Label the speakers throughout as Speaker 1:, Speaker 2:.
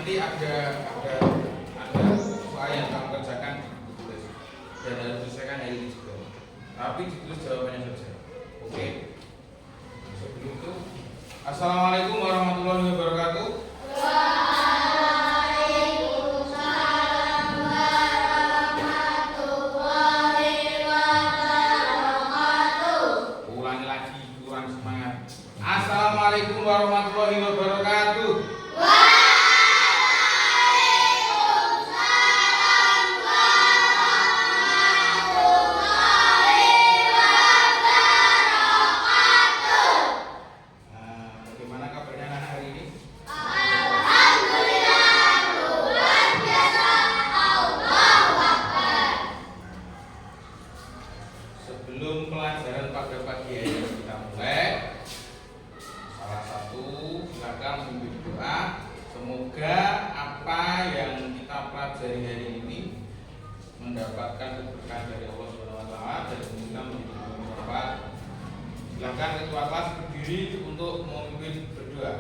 Speaker 1: nanti ada soal yang kamu kerjakan ditulis dan harus diselesaikan hari ini juga. Tapi ditulis jawabannya saja. Oke. Sebelum itu, Assalamualaikum warahmatullahi wabarakatuh. Assalamualaikum warahmatullahi wabarakatuh.
Speaker 2: Waalaikumsalam warahmatullahi wabarakatuh.
Speaker 1: Bagaimana kabarnya anak hari ini?
Speaker 2: Alhamdulillah, luar biasa. Allahu Akbar.
Speaker 1: Sebelum pelajaran pada pagi hari ini kita mulai, silakan memimpin doa. Semoga apa yang kita pelajari hari ini mendapatkan keberkahan dari Allah Subhanahu wa taala dan semoga menjadi bermanfaat. Silakan ketua kelas berdiri untuk memimpin berdoa.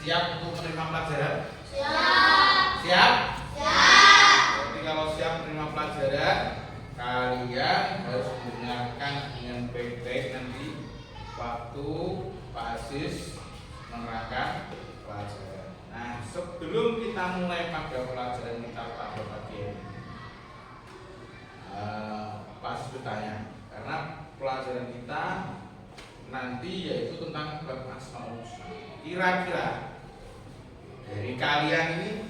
Speaker 1: Siap untuk menerima pelajaran? Siap. Siap? Siap. Jadi kalau siap menerima pelajaran, kalian harus mendengarkan dengan baik-baik nanti waktu Pak Aziz menerangkan pelajaran. Nah, sebelum kita mulai pada pelajaran kita pada pagi ini, Pak Aziz bertanya, karena pelajaran kita nanti yaitu tentang bab Asmaul Husna. Kira-kira dari kalian ini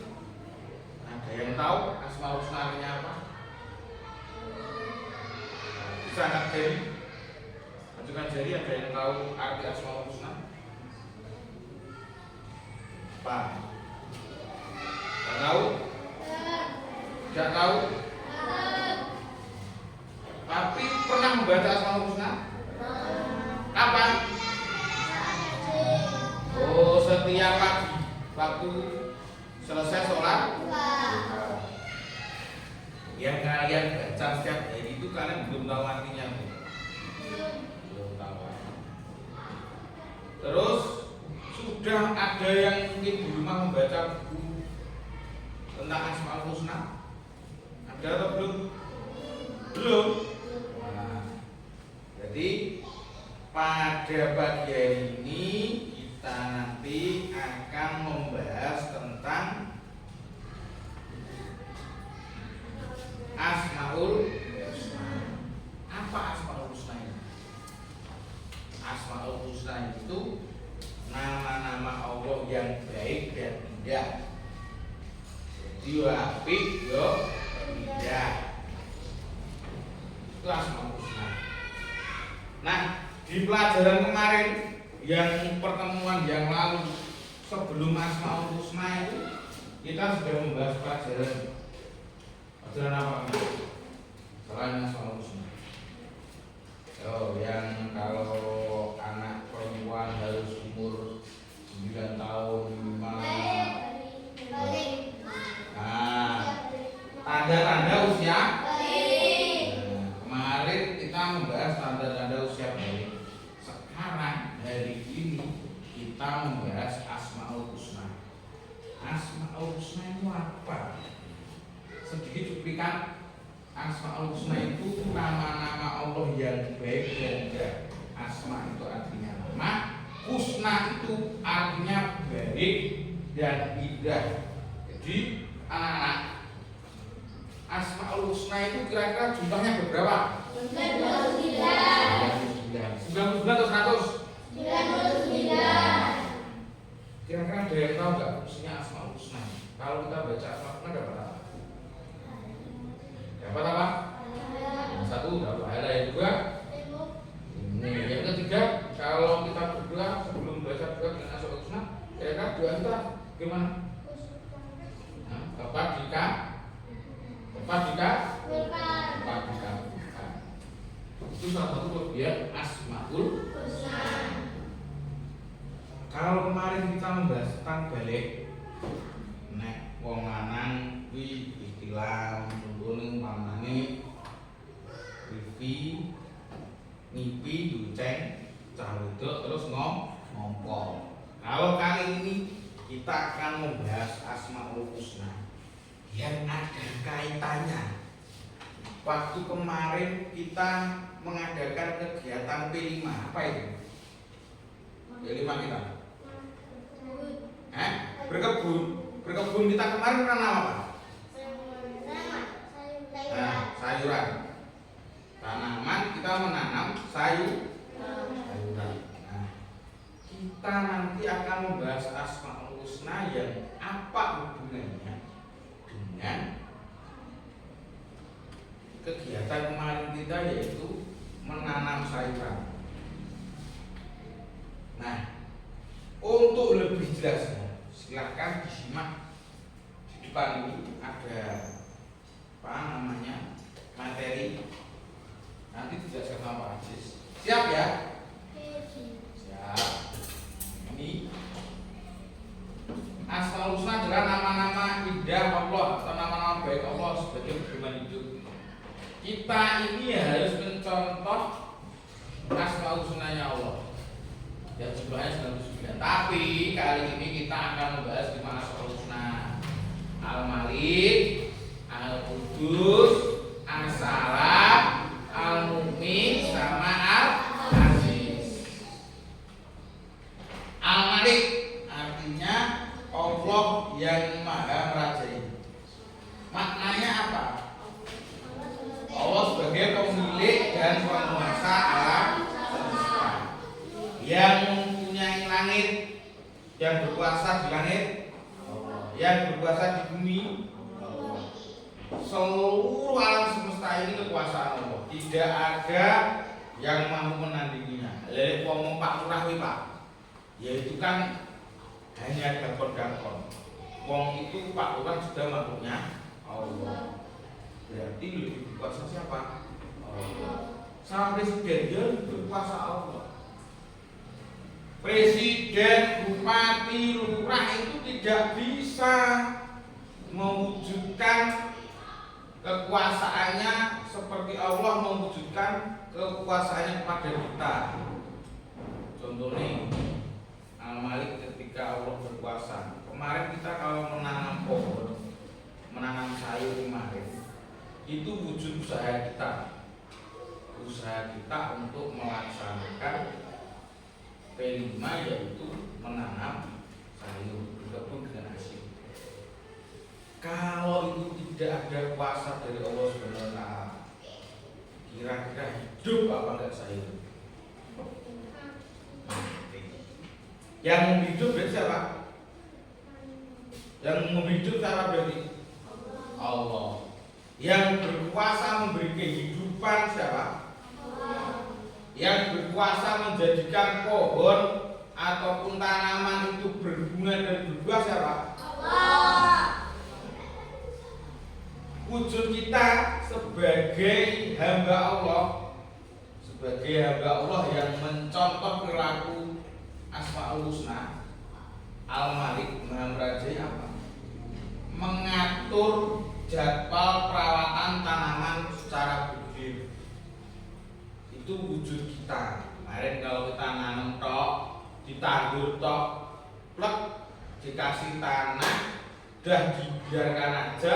Speaker 1: ada yang tahu Asmaul Husna artinya apa? Bisa angkat jari? Ajukan jari, ada yang tahu arti Asmaul Husna? Apa? Tidak tahu? Tidak tahu? Tapi pernah membaca Asmaul Husna? Kapan? Oh, setiap pagi waktu selesai sholat. Yang kalian baca setiap hari itu kalian belum tahu artinya. Belum tahu. Terus sudah ada yang mungkin di rumah membaca buku tentang Asmaul Husna? Ada atau belum? Belum. Nah, jadi pada pagi hari ini kita nanti akan membahas tentang Asmaul Husna. Apa Asmaul Husna ini? Asmaul Husna itu nama-nama Allah yang baik dan indah. Jadi apik yo indah. Itu Asmaul Husna. Nah, di pelajaran kemarin yang pertemuan yang lalu sebelum Asmaul Husna itu kita sudah membahas pelajaran apa? Selain Asmaul Husna. Yang kalau anak perempuan harus umur 9 tahun minimal. Tanda-tanda usia. Kemarin kita membahas tanda-tanda usia balik. Sekarang hari ini kita membahas Asmaul Husna. Asmaul Husna itu apa? Sedikit cuplikan. Asmaul Husna itu nama-nama Allah yang baik dan indah. Asma itu artinya nama, Husna itu artinya baik dan indah. Jadi anak-anak, Asmaul Husna itu kira-kira jumlahnya berapa? 99 atau 100? 99. Kira-kira ada yang tahu nggak fungsinya Asmaul Husna? Kalau kita baca Asmaul Husna dapat apa? Dapat apa? Satu, dapat pahala. Yang kedua, yang ketiga, kalau kita berdoa sebelum baca doa dengan Asmaul Husna, kira-kira doa kita gimana? Tepat jika itu salah satu kelebihan Asmaul Husna. Kalau kemarin kita membahas tentang balik, nek wong lanang kuwi istilah nunggu pamane wifi ngipi duceng cah wedok terus ngompol. Kalau kali ini kita akan membahas Asmaul Husna yang ada kaitannya. Waktu kemarin kita mengadakan kegiatan P5, apa itu? P5 kita? Berkebun kita kemarin menanam apa? Sayuran. Tanaman kita menanam sayuran. Nah, kita nanti akan membahas Asmaul Husna yang apa hubungannya dengan kegiatan kemarin kita, yaitu menanam sayuran. Nah, untuk lebih jelasnya silahkan disimak di depan ini ada materi, nanti dijelaskan sama Pak Aziz. Siap ya? Siap. Ini Asmaul Husna adalah nama-nama indah Allah atau nama-nama baik Allah sebagai pedoman hidup. Kita ini harus mencontoh Asmaul Husnanya Allah yang jumlahnya 99. Tapi kali ini kita akan membahas 5 Asmaul Husna: Al-Malik, Al-Qudus, As-Salam, Al-Mu'min, sama Al-Aziz. Al-Malik artinya Allah yang maha merajai. Maknanya apa? Allah sebagai pemilik dan penguasa alam semesta, yang mempunyai langit, yang berkuasa di langit, yang berkuasa di bumi. Seluruh alam semesta ini kekuasaan Allah. Tidak ada yang mampu menandinginya. Lha wong Pak Lurah kuwi Pak, yaitu kan hanya dakon-dakon. Wong itu Pak Lurah sudah makhluknya Allah. Berarti lebih berkuasa siapa? Allah. Sama presiden dia berkuasa Allah. Presiden, bupati, lurah itu tidak bisa mewujudkan kekuasaannya seperti Allah mewujudkan kekuasaannya kepada kita. Contohnya Al-Malik ketika Allah berkuasa. Kemarin kita kalau menanam pohon, menanam sayur kemarin, itu wujud usaha kita. Usaha kita untuk melaksanakan P5, yaitu menanam sayur, berkebun dengan hasil. Kalau itu tidak ada kuasa dari Allah Subhanahu wa taala, kira-kira hidup apa enggak sayur? Yang hidup berarti siapa? Yang hidup siapa berarti? Allah. Yang berkuasa memberi kehidupan siapa? Yang berkuasa menjadikan pohon ataupun tanaman itu berbunga dan berbuah siapa?
Speaker 2: Allah.
Speaker 1: Wujud kita sebagai hamba Allah, yang mencontoh perilaku Asmaul Husna, Al-Malik, Maha Merajai apa? Mengatur jadwal perawatan tanaman secara berbeda. Itu wujud kita. Kemarin kalau kita nanam tok, ditandur tok, plek, dikasih tanah, udah dibiarkan aja,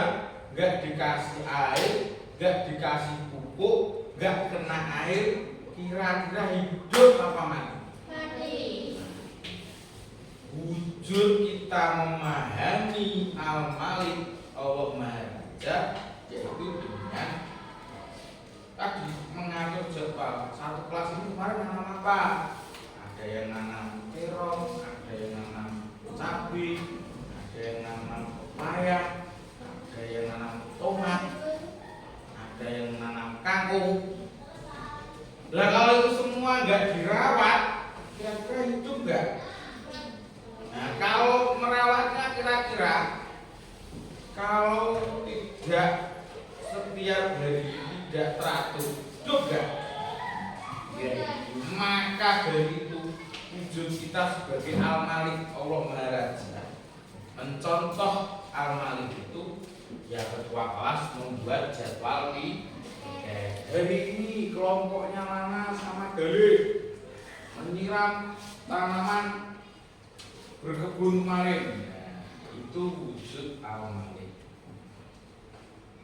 Speaker 1: nggak dikasih air, nggak dikasih pupuk, nggak kena air, kira-kira hidup apa mati?
Speaker 2: Mati.
Speaker 1: Wujud kita memahami Al-Malik, Allah Maha Raja, yaitu dengan tadi mengatur jadwal. Satu kelas ini kemarin nanam apa? Ada yang nanam terong, ada yang nanam cabai, ada yang nanam pepaya, ada yang nanam tomat, ada yang nanam kangkung. Lah kalau itu semua nggak dirawat, kira-kira hidup nggak? Nah, kalau merawatnya kira-kira kalau tidak setiap hari, tidak teratur, hidup nggak? Ya, maka dari itu wujud kita sebagai Al-Malik, Allah Maha Raja, mencontoh Al-Malik itu ya ketua kelas membuat jadwal di hari ini kelompoknya mana sama Galih menyiram tanaman berkebun kemarin. Ya, itu wujud Al-Malik.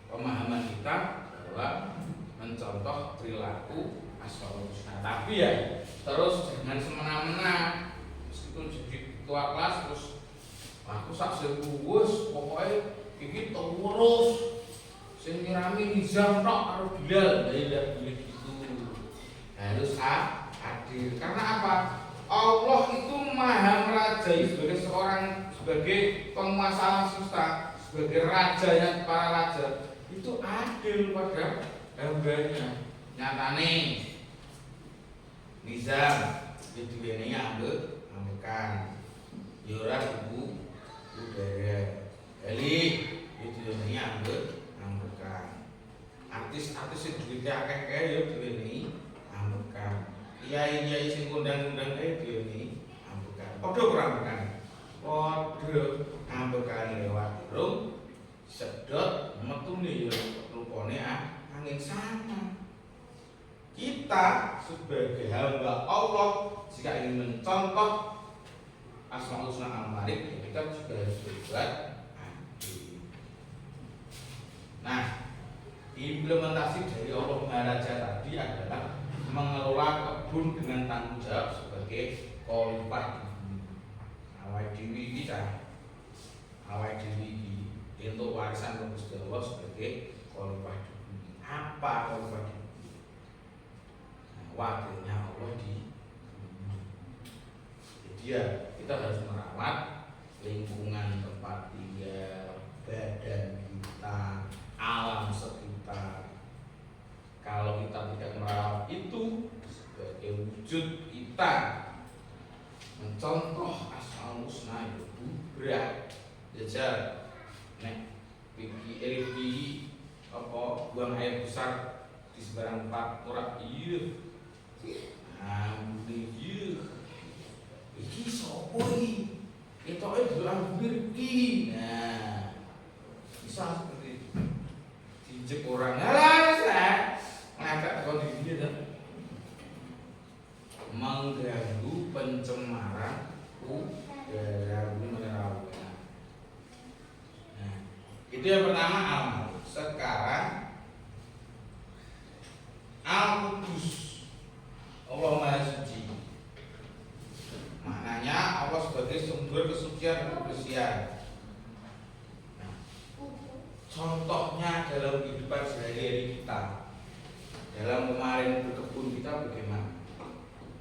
Speaker 1: Pemahaman kita adalah mencontoh perilaku Asmaul Husna. Tapi ya terus jangan semena-mena, meskipun jadi ketua kelas terus aku saksi kuwus pokoknya iki terus sing nyirami nizam tok karo Bilal. Tidak boleh gitu, harus adil. Karena apa? Allah itu Maha Merajai sebagai penguasa alam semesta, sebagai rajanya para raja, itu adil pada hambanya. Nyatane nizam itu ini ambekan yura ibu udara kali itu ini ambekan artis-artis itu duitnya akeh ya ini ambekan kiai sing kondang-kondang ini ambekan padha kurang ambekan padha ambekan lewat burung sedot metune ya rupane angin sana. Kita sebagai hamba Allah jika ingin mencontoh Asmaul Husna Al-Malik, kita juga harus berbuat adil. Nah, implementasi dari Allah Maha Raja tadi adalah mengelola kebun dengan tanggung jawab sebagai khalifah. Awake dhewe iki untuk warisan Gusti Allah sebagai khalifah. Apa khalifah? Wakilnya Allah di jadi ya kita harus merawat lingkungan tempat tinggal, badan kita, alam sekitar. Kalau kita tidak merawat itu sebagai wujud kita mencontoh Asmaul Husna itu berat. Jajar nek Rifki apa buang air besar di sebarang tempat ora iya. Iki sopo iki? Ketoke dolan Rifki. Nah, bisa seperti itu. Dijek orang alah ngajak kau di dia mengganggu pencemaran udara mineral. Nah, itu yang pertama amal. Sekarang Al-Qudus, Allah Maha Suci. Maknanya Allah sebagai sumber kesucian dan kebersihan. Nah, contohnya dalam kehidupan sehari-hari kita, dalam kemarin berkebun kita bagaimana?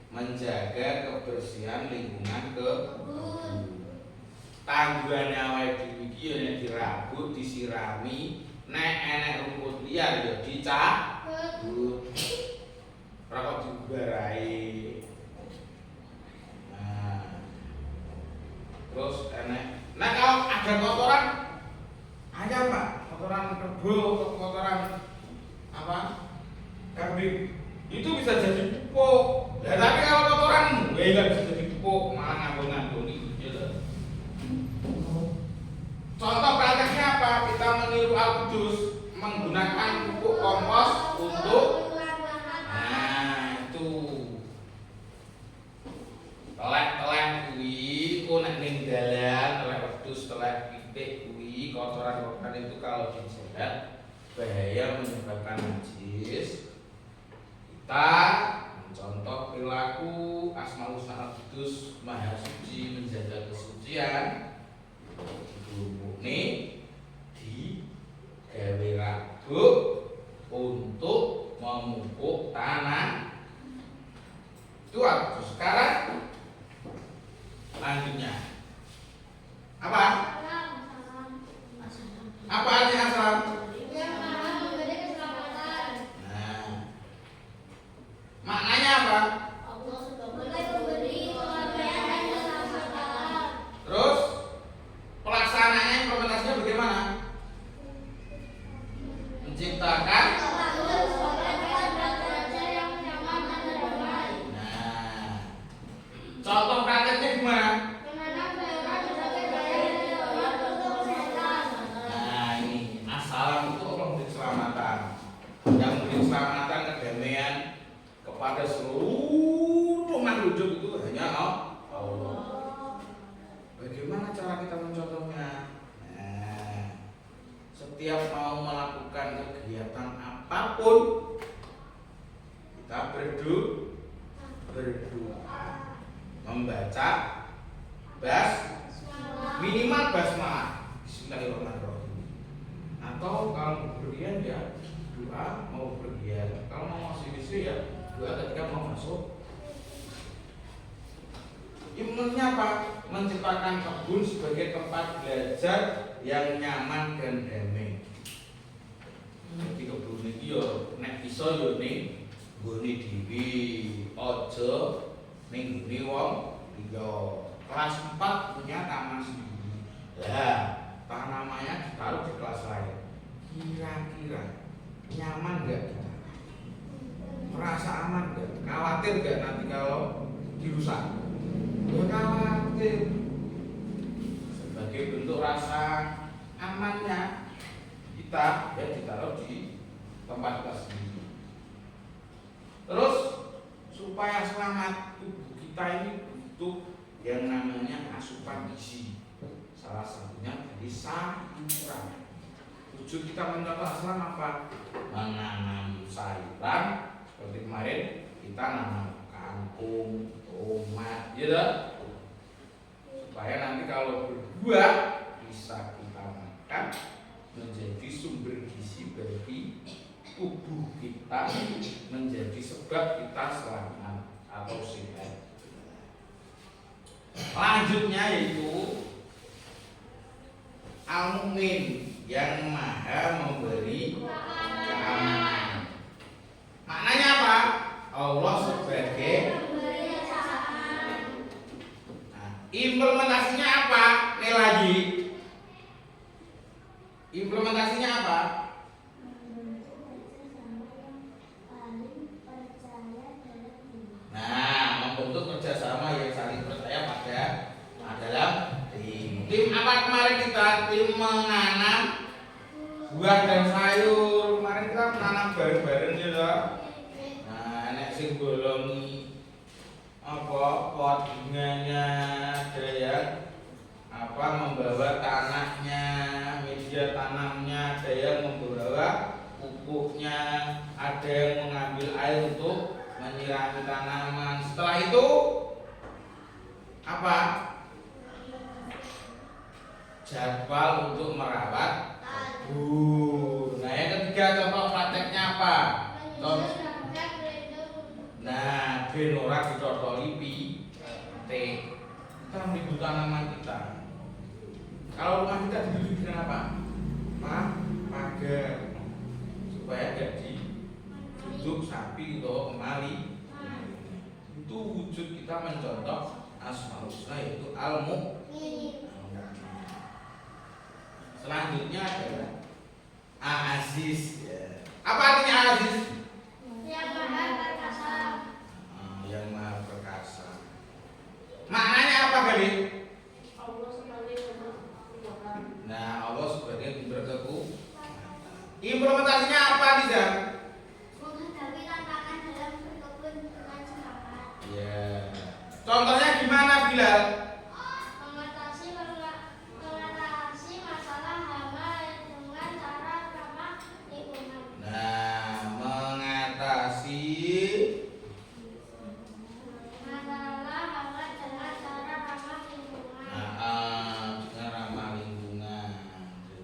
Speaker 1: Menjaga kebersihan lingkungan kebun. Tanggulannya awake dhewe iki ya dirabut, disirami, nek enek rumput liar ya dicabut. Ora kok dibarai. Nah, ada kotoran ayam Pak, kotoran kerbau, kotoran apa? Kambing, itu bisa jadi pupuk. Ya, tapi kalau kotoran nggak bisa jadi pupuk, malah ngambung-ngambung gitu. Contoh prakteknya apa? Kita meniru Al-Qudus menggunakan pupuk kompos untuk itu telek-telek kuwi ku nek ning dalan telek wedhus telek pitik kuwi kotoran-kotoran itu kalau dijilat bahaya menyebabkan najis. Kita mencontoh perilaku Asmaul Husna Al-Qudus Maha Suci menjaga kesucian ini di gawe raguk untuk memupuk tanah. Itu waktu sekarang lanjutnya apa? Apa artinya asal? Nah, maknanya apa? Terus pelaksanaannya, implementasinya bagaimana? Menciptakan. Nah, contoh prakteknya gimana? Nah, ini assalam itu Allah memberi keselamatan. Yang memberi keselamatan, kedamaian kepada seluruh makhluk hidup itu hanya Allah. Bagaimana cara kita mencontohnya? Nah, setiap mau melakukan kegiatan apapun kita berdoa, membaca minimal basmalah, Bismillahirrahmanirrahim. Atau kalau bepergian ya doa mau bepergian, kalau mau masuk istri ya doa ketika mau masuk. Intinya apa? Menciptakan kebun sebagai tempat belajar yang nyaman dan damai. Jadi kebun iki yo nek bisa yo ning nggone dhewe, aja ning nggone wong liya. Kelas 4 punya taman sendiri. Lah, tanamannya ditaruh di kelas lain. Kira-kira nyaman enggak kita? Merasa aman enggak? Khawatir enggak nanti kalau dirusak? Ya khawatir. Sebagai bentuk rasa amannya kita ya ditaruh di tempat kita sendiri. Terus supaya selamat tubuh kita ini butuh yang namanya asupan gizi. Salah satunya dari sayuran. Tujuan kita mencontoh Islam apa? Menanam sayuran. Seperti kemarin kita nanam kangkung, tomat, gitu. Supaya nanti kalau berbuah bisa kita makan, menjadi sumber gizi bagi tubuh kita, menjadi sebab kita selamat atau sehat. Lanjutnya yaitu Al-Mu'min yang maha memberi keamanan. Maknanya apa? Allah sebagai. Nah, implementasinya apa? Ini lagi. Implementasinya apa? Nah, membentuk kerjasama yang saling percaya pada dalam tim. Tim apa kemarin kita? Tim menanam buah dan sayur. Kemarin kita menanam bareng-bareng gitu. Nah, nek sing bolongi apa pot bunganya, ada yang apa membawa tanahnya, media tanamnya, ada yang membawa pupuknya, ada yang mengambil air untuk menyirami tanaman. Setelah itu apa? Jadwal untuk merawat kebun. Nah, yang ketiga contoh prakteknya apa? Nah, ben ora dicocoli kita melindungi tanaman kita. Kalau rumah kita dilindungi dengan apa? Pagar, supaya tidak duduk sapi atau kemali. Itu wujud kita mencontoh Asmaul Husna, yaitu Al-Mu'min. selanjutnya adalah Aziz. Ya. Apa artinya Aziz?
Speaker 2: Yang maha perkasa.
Speaker 1: Yang maha perkasa. Maknanya apa kali?
Speaker 2: Allah sebagai pemberkatan.
Speaker 1: Nah, Allah sebagai pember kekuatan. Implementasinya apa, Diza?
Speaker 2: Menghadapi tantangan dalam berkebun dengan semangat.
Speaker 1: Ya. Contohnya gimana, Bilal?
Speaker 2: Mengatasi masalah hama dengan cara ramah lingkungan.
Speaker 1: Nah, mengatasi
Speaker 2: Masalah hama dengan cara ramah lingkungan.
Speaker 1: dengan ramah lingkungan.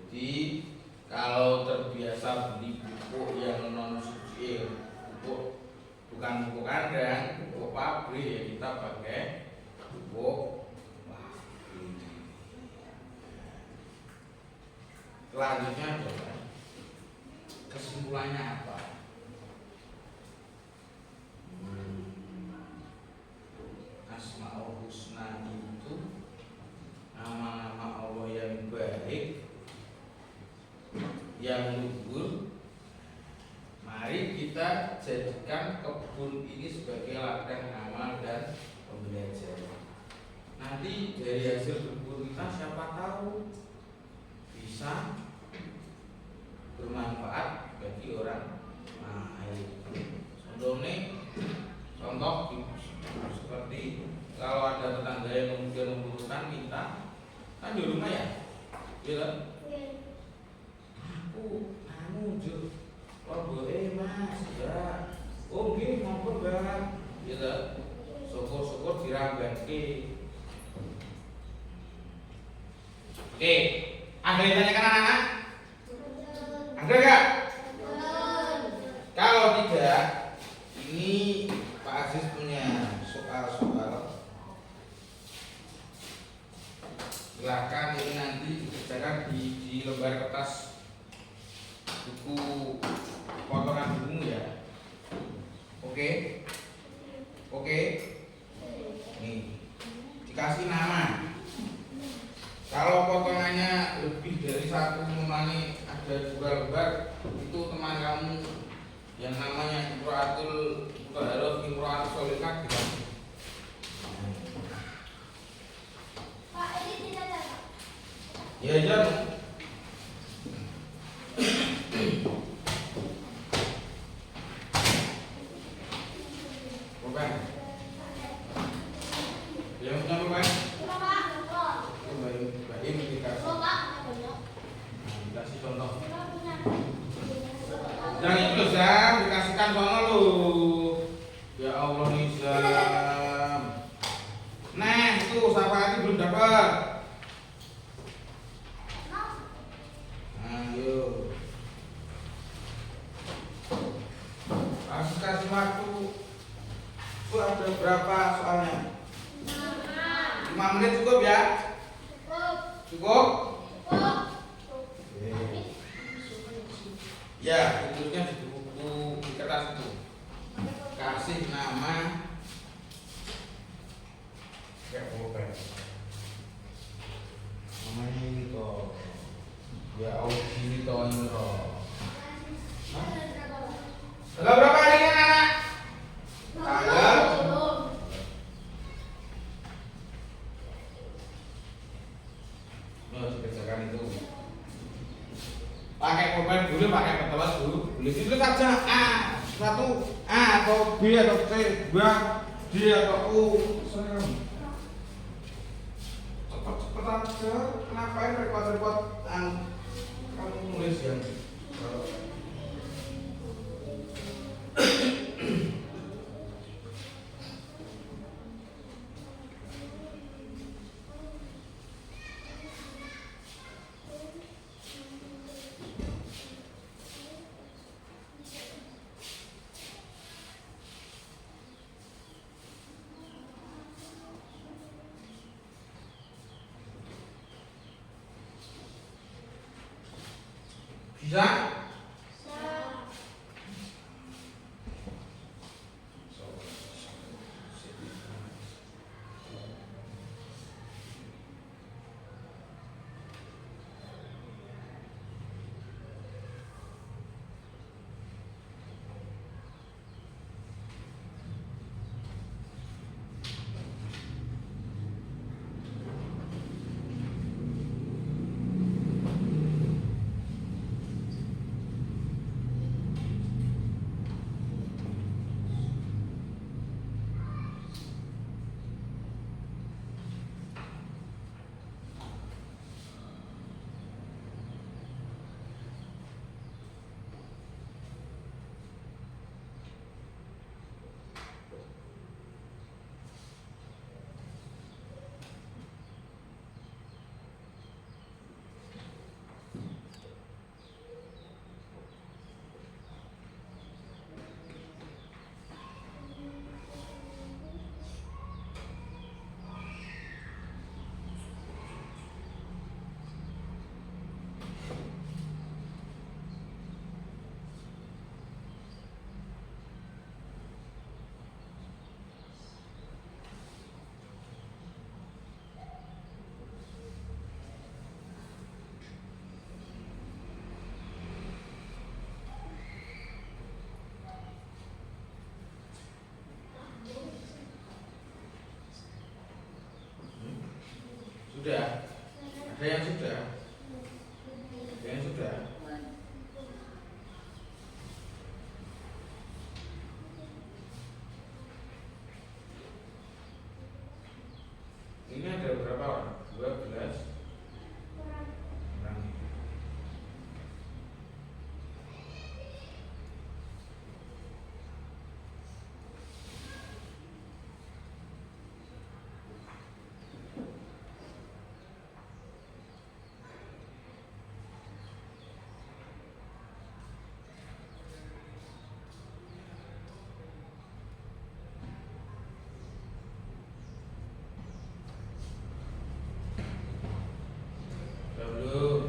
Speaker 1: Jadi, kalau terbiasa beli pupuk yang non suci, pupuk bukan pupuk kandang, pupuk pabrik, ya kita pakai pupuk pabrik. Selanjutnya adalah kesimpulannya apa? Asmaul Husna itu nama-nama Allah yang baik, yang luhur. Mari kita jadikan kebun ini sebagai ladang amal dan pembelajaran. Nanti dari hasil kebun kita siapa tahu bisa bermanfaat bagi orang lain. Contoh seperti kalau ada tetangga yang kemudian membutuhkan minta, kan di rumah ya, gitu. Aku jur, boleh mas, ya. Oh gini mampun bang, gitu. Syukur-syukur dirambaki. Oke, ada yang tanyakan anak-anak? Ada nggak? Kalau tidak, ini Pak Aziz punya soal-soal. Silakan ini nanti dikerjakan di lembar kertas buku potongan bukumu ya. Oke? Oke? Nih, dikasih nama. Kalau potongannya lebih dari satu, memang ada 2 lembar, itu teman kamu yang namanya Imro'atul Mutahharah, Imro'atul Sholihah dikasih.
Speaker 2: Pak, ini tidak ada.
Speaker 1: Ya, Jan. Bukan. Yang punya bukan? Dikasih contoh. Yang itu Zam, dikasihkan sono lu. Ya Allah Nizam. Nah, itu Safati belum dapat. Ayo. Kasih waktu. Itu ada berapa soalnya? 5 menit cukup ya? Cukup? Ya, tulisnya di buku di kertas itu. Kasih nama kayak pulpen. Namanya ini toh. Ya ini toh ini toh. Tanggal berapa hari ini anak? Tanggal. Dikerjakan itu. Pakai pulpen dulu, pakai kertas dulu. Tulis saja A, 1 A atau B atau C, B, D atau U. Cepet aja. Kenapa ini repot-repot kamu nulis yang bisa? Sudah. Ada yang sudah. Ada yang sudah. Ini ada berapa orang? 12. Kurang. Belum.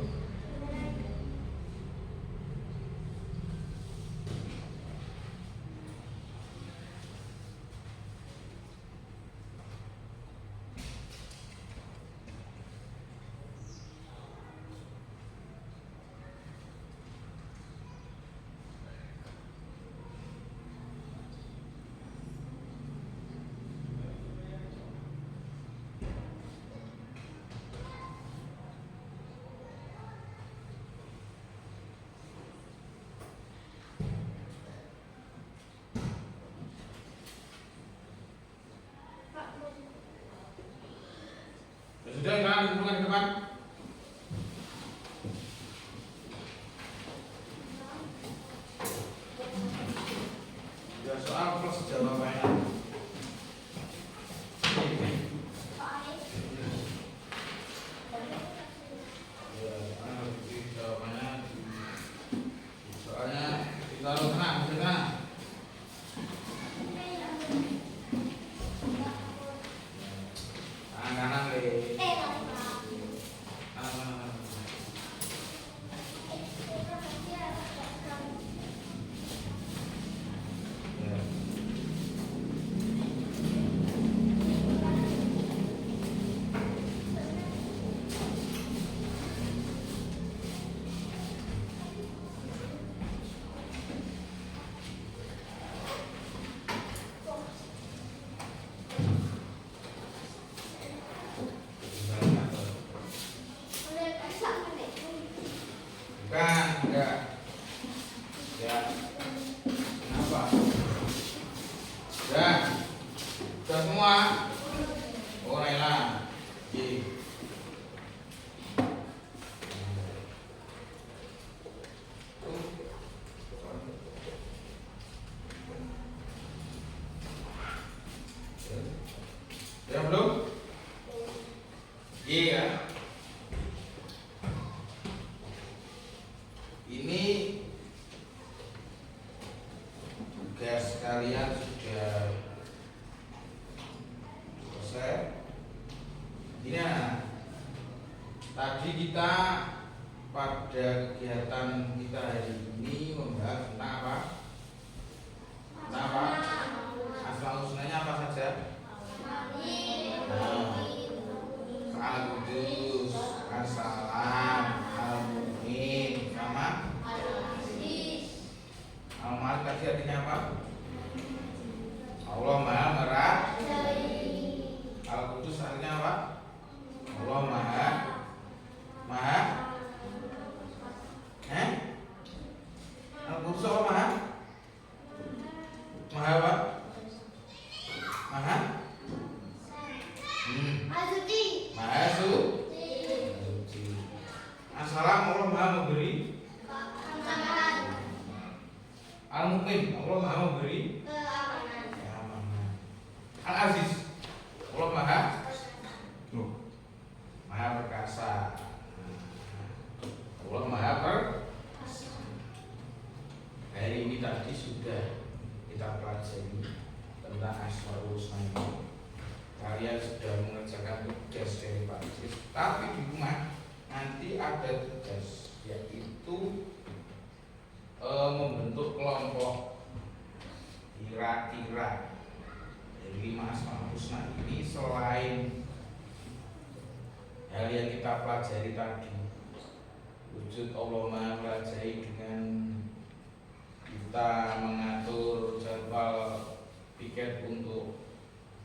Speaker 1: Ya sudah, kan hubungan ke depan. Ya soal plus jawabannya. Ya, jawabannya. Soalnya ditaruh tenang, tenang. Kanan le. Bukan, enggak. Ya. Kenapa? Sudah. Sudah semua? Oh, Naila. Oke. Ya belum? Iya. Ini tugas kalian sudah selesai. Ini tadi kita pada kegiatan kita hari ini membahas tentang apa? Tentang apa? Asmaul husnanya apa saja? Al-Qudus, As-Salam, Al-Mu'min, sama Al-Malik tadi artinya apa? Allah Maha Merahmati. Al-Qudus artinya apa? Allah Maha Al-Qudus apa Maha? Maha apa? Maha? Maha suci. As-Salam Allah Maha memberi. Al-Mu'min Allah Maha memberi keamanan. Al-Aziz Allah Maha perkasa. Allah Maha perkasa. Hari ini tadi sudah kita pelajari tentang Asmaul Husna ini. Kalian sudah mengerjakan tugas dari Pak Sis, tapi di rumah nanti ada tugas, yaitu membentuk kelompok kira-kira dari 5 Asmaul Husna ini. Selain hal yang kita pelajari tadi, wujud Allah Maha pelajari dengan kita mengatur jadwal piket untuk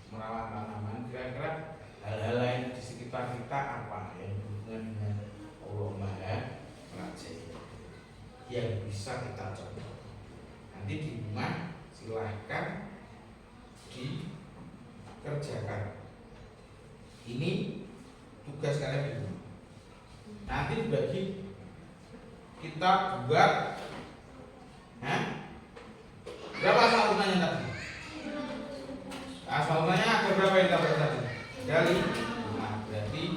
Speaker 1: merawat tanaman, kira-kira hal-hal lain di sekitar kita apa yang berhubungan dengan Allah Maha Pengajar yang bisa kita contoh. Nanti di rumah silahkan dikerjakan. Ini tugas kalian dulu. Nanti dibagi kita buat berapa asal usulnya tadi? Asal usulnya ada berapa yang kita buat tadi? Dari 5. Berarti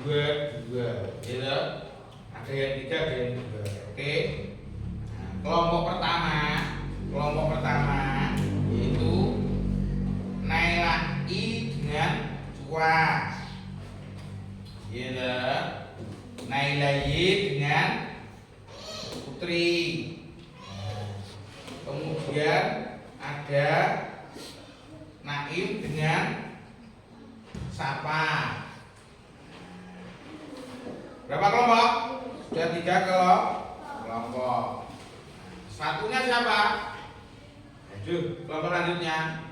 Speaker 1: 2 ya. Ada yang 3, ada yang 2. Oke. Nah, kelompok pertama yaitu Naila I dengan Cua. Ya. Naila Y dengan Putri. Nah, kemudian ada Naim dengan Sapa. Berapa kelompok? Sudah 3 kelompok. Satunya siapa? Aduh, kelompok lanjutnya.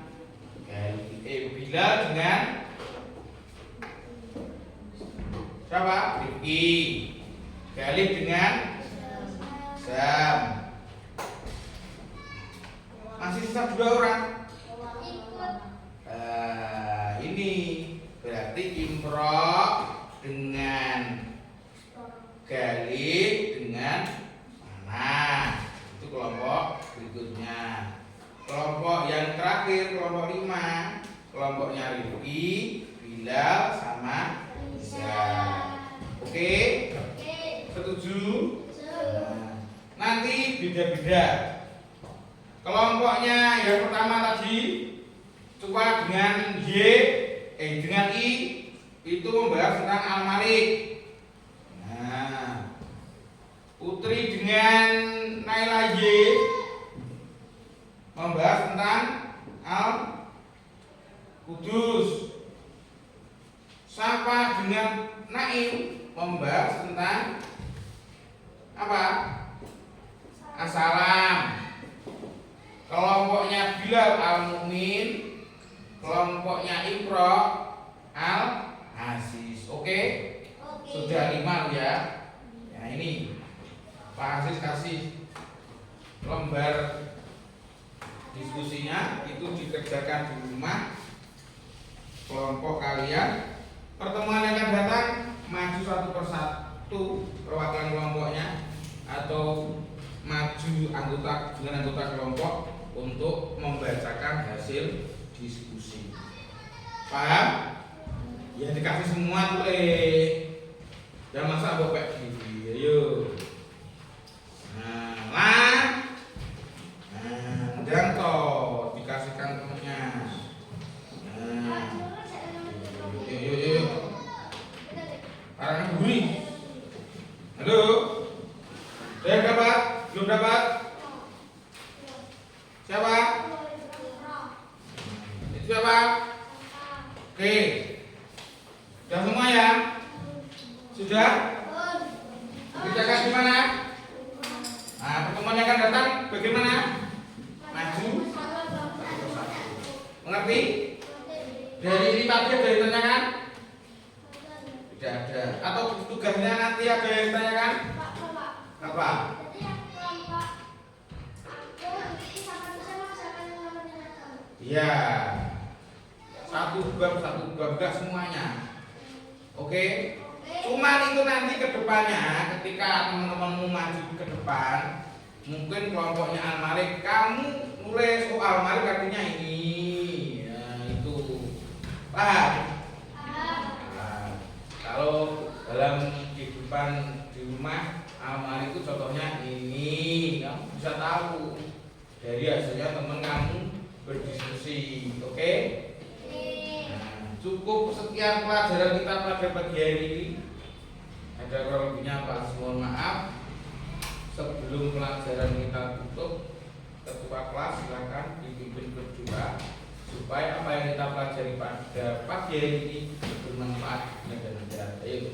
Speaker 1: Bilal dengan siapa? Rifki. Galih dengan Sam. Masih sisa 2 orang. Ini berarti Imro dengan Galih dengan mana? Itu kelompok berikutnya. Kelompok yang terakhir, kelompok 5. Kelompoknya Rifki, Bilal sama Isa. Oke? Setuju? Nanti beda-beda. Kelompoknya yang pertama tadi Cua dengan dengan I itu membahas tentang Al-Malik. Nah, Putri dengan Naila Y membahas tentang Al-Qudus. Sapa dengan Naim membahas tentang apa? As-Salam. Kelompoknya Bilal Al-Mu'min, kelompoknya Imro Al-Aziz. Oke? Sudah 5 ya. Nah ini Pak Aziz kasih lembar diskusinya, itu dikerjakan di rumah kelompok kalian. Pertemuan yang akan datang maju 1 persatu perwakilan kelompoknya atau maju dengan anggota kelompok untuk membacakan hasil diskusi. Paham? Ya dikasih semua tulis. Jangan masa bopek gini. Ayo. Nah, dan toh dikasihkan temennya. Yuk. Karena buri. Halo. Saya dapat? Belum dapat? Siapa? Itu siapa? Oke. Sudah semua ya? Sudah? Kerjakan di mana? Nah, pertemuan yang akan datang bagaimana? Maju. Mengerti? Dari ini tadi ada yang tanyakan? Tidak ada. Atau tugasnya nanti ada yang tanyakan? Apa? Iya. Satu bab enggak semuanya. Oke? Cuman itu nanti ke depannya ketika teman-temanmu maju ke depan, mungkin kelompoknya Al-Malik, kamu nulis Al-Malik artinya ini. Ya, itu. Paham? Nah, kalau dalam kehidupan di rumah Al-Malik itu contohnya ini, kamu bisa tahu dari hasilnya teman kamu berdiskusi. Oke? Nah, cukup sekian pelajaran kita pada pagi hari ini. Ada kurang lebihnya Pak, mohon maaf. Sebelum pelajaran kita tutup, ketua kelas silakan dipimpin berdoa supaya apa yang kita pelajari pada pagi hari ini bermanfaat dan bermanfaat. Ayo.